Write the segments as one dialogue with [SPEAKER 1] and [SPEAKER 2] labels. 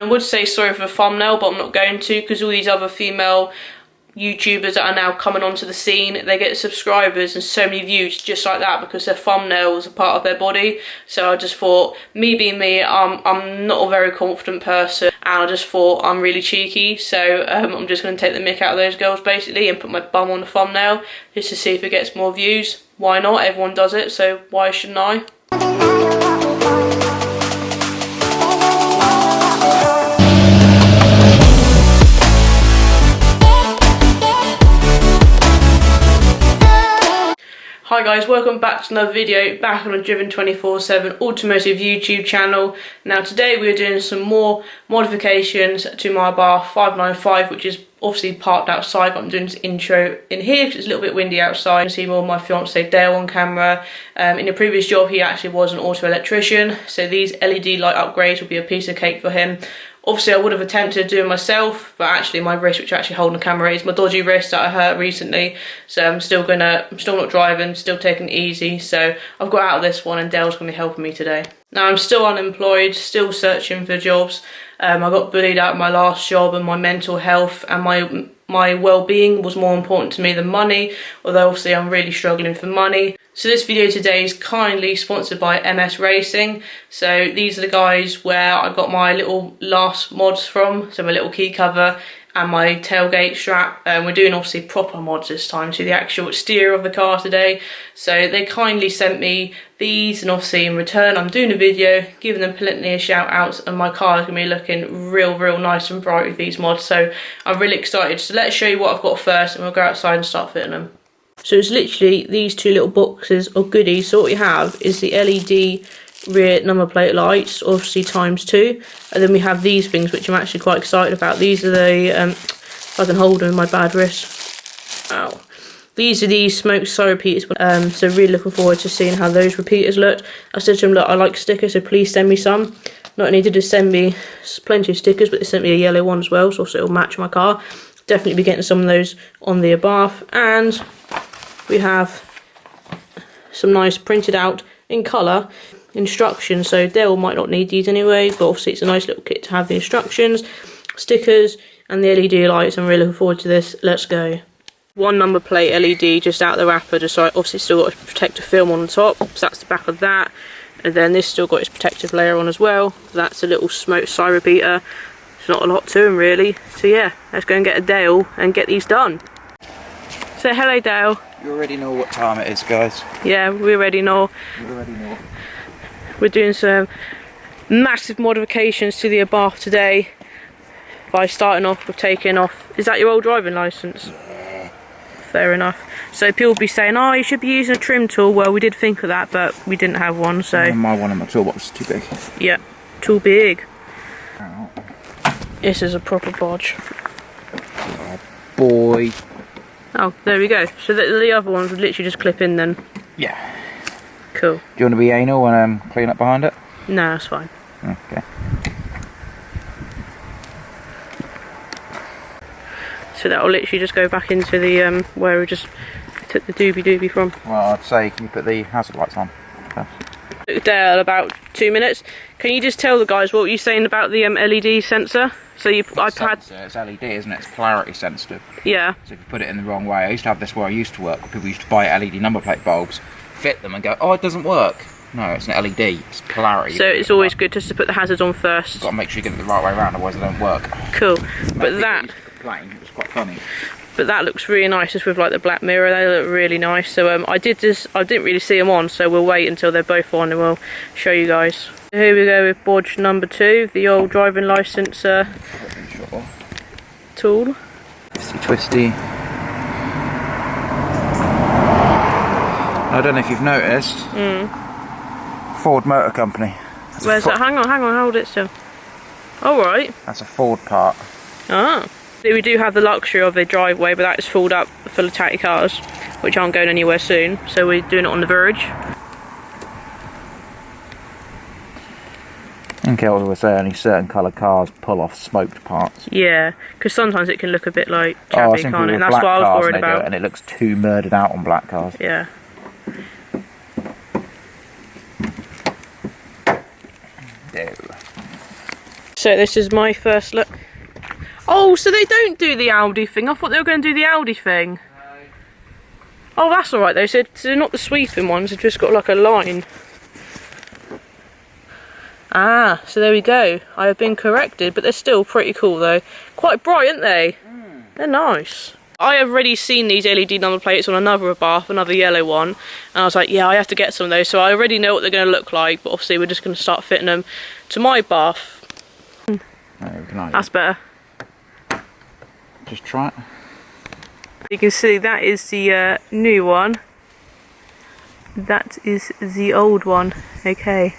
[SPEAKER 1] I would say sorry for the thumbnail, but I'm not going to, because all these other female YouTubers that are now coming onto the scene, they get subscribers and so many views just like that because their thumbnails are part of their body. So I just thought, me being me, I'm not a very confident person, and I just thought I'm really cheeky, so I'm just going to take the mick out of those girls basically and put my bum on the thumbnail just to see if it gets more views. Why not? Everyone does it, so why shouldn't I? Hi guys, welcome back to another video, back on a Driven 24/7 automotive YouTube channel. Now today we're doing some more modifications to my Abarth 595, which is obviously parked outside, but I'm doing this intro in here because it's a little bit windy outside. You can see more of my fiance Dale on camera. In a previous job he actually was an auto electrician, so these LED light upgrades will be a piece of cake for him. Obviously I would have attempted to do it myself, but actually my wrist, which actually holding the camera, is my dodgy wrist that I hurt recently. So I'm still not driving, still taking it easy. So I've got out of this one and Dale's going to be helping me today. Now I'm still unemployed, still searching for jobs. I got bullied out of my last job, and my mental health and my well-being was more important to me than money, although obviously I'm really struggling for money. So this video today is kindly sponsored by MS Racing. So these are the guys where I got my little last mods from, so my little key cover and my tailgate strap. We're doing obviously proper mods this time to the actual exterior of the car today. So they kindly sent me these, and obviously in return I'm doing a video giving them plenty of shout outs, and my car is going to be looking real nice and bright with these mods. So I'm really excited. So let's show you what I've got first and we'll go outside and start fitting them. So it's literally these two little boxes of goodies. So what we have is the LED rear number plate lights, obviously ×2, and then we have these things which I'm actually quite excited about. These are the if I can hold them with my bad wrist. Ow. These are the smoke side repeaters, so really looking forward to seeing how those repeaters look. I said to them, look, I like stickers, so please send me some. Not only did they send me plenty of stickers, but they sent me a yellow one as well, so it'll match my car. Definitely be getting some of those on the Abarth. And we have some nice printed out in colour instructions. So Dale might not need these anyway, but obviously it's a nice little kit to have the instructions, stickers and the LED lights. I'm really looking forward to this. Let's go. One number plate LED just out of the wrapper, just so obviously still got a protective film on the top, so that's the back of that. And then this still got its protective layer on as well. That's a little smoke side repeater. There's not a lot to them really. So yeah, let's go and get a Dale and get these done. Say hello, Dale.
[SPEAKER 2] You already know what time it is, guys.
[SPEAKER 1] Yeah, we already know.
[SPEAKER 2] You already know.
[SPEAKER 1] We're doing some massive modifications to the Abarth today by starting off with taking off. Is that your old driving licence?
[SPEAKER 2] Yeah.
[SPEAKER 1] Fair enough. So people will be saying, oh, you should be using a trim tool. Well, we did think of that, but we didn't have one, so.
[SPEAKER 2] And my one in my toolbox is too big.
[SPEAKER 1] Yeah, too big.
[SPEAKER 2] Ow.
[SPEAKER 1] This is a proper bodge.
[SPEAKER 2] Oh, boy.
[SPEAKER 1] Oh, there we go. So the other ones would literally just clip in then.
[SPEAKER 2] Yeah.
[SPEAKER 1] Cool.
[SPEAKER 2] Do you want to be anal and clean up behind it?
[SPEAKER 1] No, that's fine.
[SPEAKER 2] Okay.
[SPEAKER 1] So that will literally just go back into the where we just took the doobie from.
[SPEAKER 2] Well, I'd say, can you put the hazard lights on first?
[SPEAKER 1] There about 2 minutes. Can you just tell the guys what you're saying about the LED sensor? So
[SPEAKER 2] It's LED, isn't it? It's polarity sensitive.
[SPEAKER 1] Yeah.
[SPEAKER 2] So if you put it in the wrong way, I used to have this where I used to work. People used to buy LED number plate bulbs, fit them and go, oh, it doesn't work. No, it's an LED. It's polarity.
[SPEAKER 1] So it's always good just to put the hazards on first.
[SPEAKER 2] You've got to make sure you get it the right way around, otherwise they don't work.
[SPEAKER 1] Cool. But that
[SPEAKER 2] Plain, it was quite funny.
[SPEAKER 1] But that looks really nice, just with like the black mirror. They look really nice. So I didn't really see them on, so we'll wait until they're both on and we'll show you guys. So here we go with bodge number 2, the old driving licence tool.
[SPEAKER 2] Twisty. I don't know if you've noticed. Ford Motor Company.
[SPEAKER 1] Where's that? Hang on, hold it still. Alright.
[SPEAKER 2] That's a Ford part.
[SPEAKER 1] Ah. So we do have the luxury of a driveway, but that is filled up full of tatty cars, which aren't going anywhere soon. So we're doing it on the verge.
[SPEAKER 2] Okay, what was saying, only certain colour cars pull off smoked parts.
[SPEAKER 1] Yeah, because sometimes it can look a bit like chabby, can't it? And that's
[SPEAKER 2] what
[SPEAKER 1] I was worried about.
[SPEAKER 2] And it looks too murdered out on black cars.
[SPEAKER 1] Yeah. So this is my first look. Oh, so they don't do the Audi thing. I thought they were going to do the Audi thing. Oh, that's alright though. So they're not the sweeping ones, they've just got like a line. Ah, so there we go. I have been corrected, but they're still pretty cool though. Quite bright, aren't they? They're nice. I have already seen these LED number plates on another Abarth, another yellow one, and I was like, yeah, I have to get some of those. So I already know what they're going to look like, but obviously we're just going to start fitting them to my Abarth. That's better.
[SPEAKER 2] Just try it.
[SPEAKER 1] You can see that is the new one. That is the old one. Okay.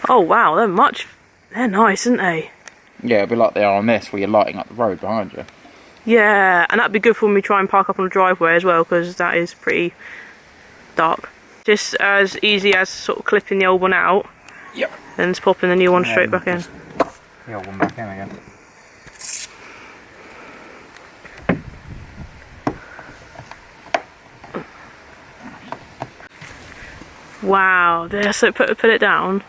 [SPEAKER 1] Oh wow, they're nice, aren't they?
[SPEAKER 2] Yeah, it'll be like they are on this, where you're lighting up the road behind you.
[SPEAKER 1] Yeah, and that'd be good for when we try and park up on the driveway as well, because that is pretty dark. Just as easy as sort of clipping the old one out.
[SPEAKER 2] Yep.
[SPEAKER 1] And just popping the new one straight back in.
[SPEAKER 2] The old one back in again.
[SPEAKER 1] Wow, they're so put it down.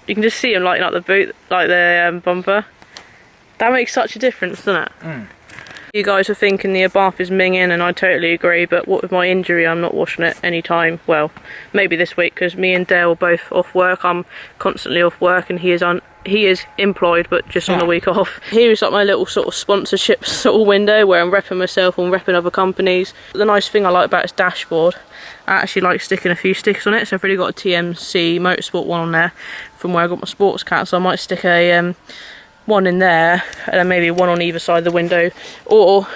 [SPEAKER 1] You can just see them lighting up the boot, like the bumper. That makes such a difference, doesn't it? You guys are thinking the Abarth is minging, and I totally agree, but what with my injury, I'm not washing it anytime. Well, maybe this week, because me and Dale are both off work. I'm constantly off work, and he is employed, but just on the week off. Here's like my little sort of sponsorship sort of window where I'm repping myself and repping other companies. The nice thing I like about its dashboard, I actually like sticking a few stickers on it. So I've already got a TMC Motorsport one on there from where I got my sports cat, so I might stick a one in there, and then maybe one on either side of the window, or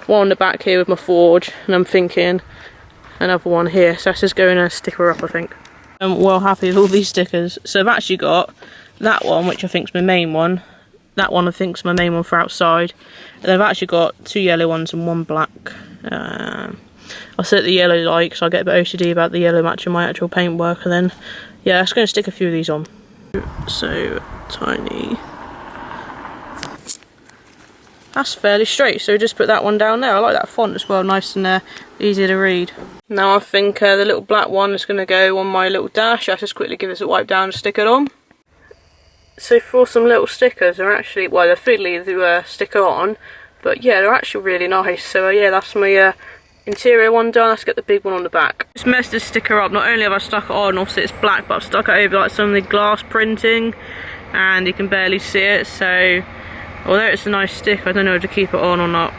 [SPEAKER 1] one on the back here with my Forge, and I'm thinking another one here, so that's just going to sticker up, I think. I'm well happy with all these stickers. So I've actually got that one, which I think is my main one, that one I think is my main one for outside, and I've actually got two yellow ones and one black. I'll set the yellow light because I get a bit OCD about the yellow matching my actual paintwork, and then yeah, I'm just going to stick a few of these on. So tiny. That's fairly straight, so just put that one down there. I like that font as well, nice and easy to read. Now I think the little black one is going to go on my little dash. I'll just quickly give this a wipe down and stick it on. So for some little stickers, they're actually, well, they're fiddly to stick on, but yeah, they're actually really nice. So yeah, that's my interior one done. Let's get the big one on the back. Just messed this sticker up. Not only have I stuck it on, obviously it's black, but I've stuck it over like some of the glass printing, and you can barely see it, so although it's a nice stick, I don't know if to keep it on or not.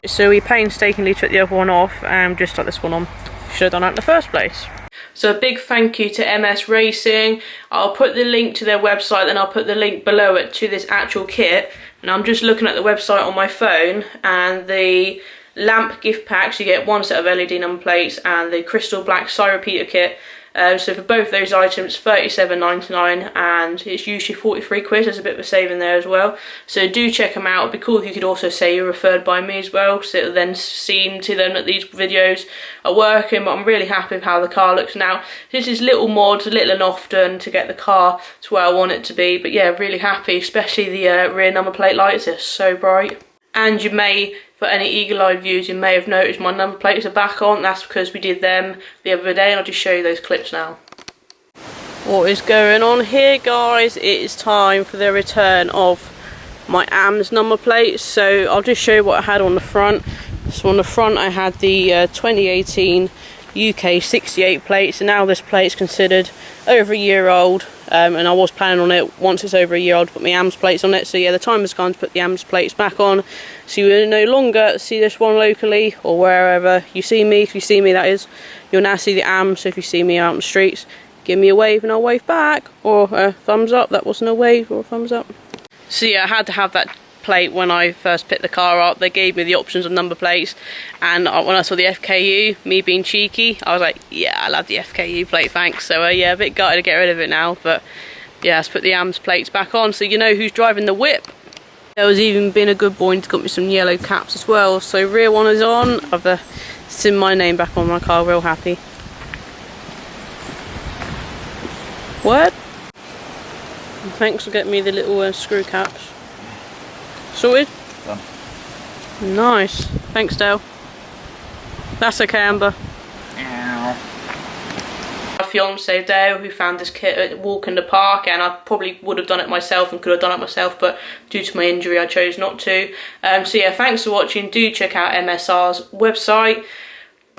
[SPEAKER 1] So we painstakingly took the other one off and just stuck this one on. Should have done that in the first place. So a big thank you to MS Racing. I'll put the link to their website, and I'll put the link below it to this actual kit. And I'm just looking at the website on my phone, and the lamp gift packs, you get one set of LED number plates and the crystal black side repeater kit. So for both those items, £37.99, and it's usually 43 quid. There's a bit of a saving there as well. So do check them out. It'd be cool if you could also say you're referred by me as well, so it'll then seem to them that these videos are working. But I'm really happy with how the car looks now. This is little mods, little and often, to get the car to where I want it to be. But yeah, really happy, especially the rear number plate lights. They're so bright. And you may, for any eagle-eyed viewers, you may have noticed my number plates are back on. That's because we did them the other day, and I'll just show you those clips now. What is going on here, guys? It is time for the return of my AMS number plates. So I'll just show you what I had on the front. So on the front I had the 2018 UK 68 plates, and now this plate is considered over a year old, and I was planning on it, once it's over a year old, to put my AMS plates on it. So yeah, the time has gone to put the AMS plates back on, so you will no longer see this one locally or wherever you see me. If you see me, that is, you'll now see the AMS. So if you see me out on the streets, give me a wave and I'll wave back, or a thumbs up. That wasn't a wave or a thumbs up. So yeah, I had to have that plate when I first picked the car up. They gave me the options of number plates, and when I saw the FKU, me being cheeky, I was like, yeah, I love the FKU plate, thanks. So yeah, a bit gutted to get rid of it now, but yeah, let's put the AMS plates back on so you know who's driving the whip. There was even been a good boy and got me some yellow caps as well. So rear one is on. I've seen my name back on my car, real happy. What? Thanks for getting me the little screw caps. Sorted?
[SPEAKER 2] Done.
[SPEAKER 1] Nice. Thanks, Dale. That's okay, Amber.
[SPEAKER 2] Ow.
[SPEAKER 1] my fiance there who found this kit at walk in the park, and I probably would have done it myself and could have done it myself, but due to my injury I chose not to. So yeah, thanks for watching. Do check out MSR's website.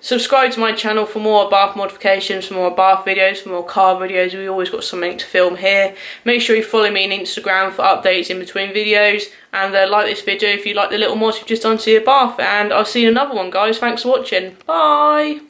[SPEAKER 1] Subscribe to my channel for more Abarth modifications, for more Abarth videos, for more car videos. We always got something to film here. Make sure you follow me on Instagram for updates in between videos, and like this video if you like the little mods we've just done to Abarth, and I'll see you in another one, guys. Thanks for watching. Bye.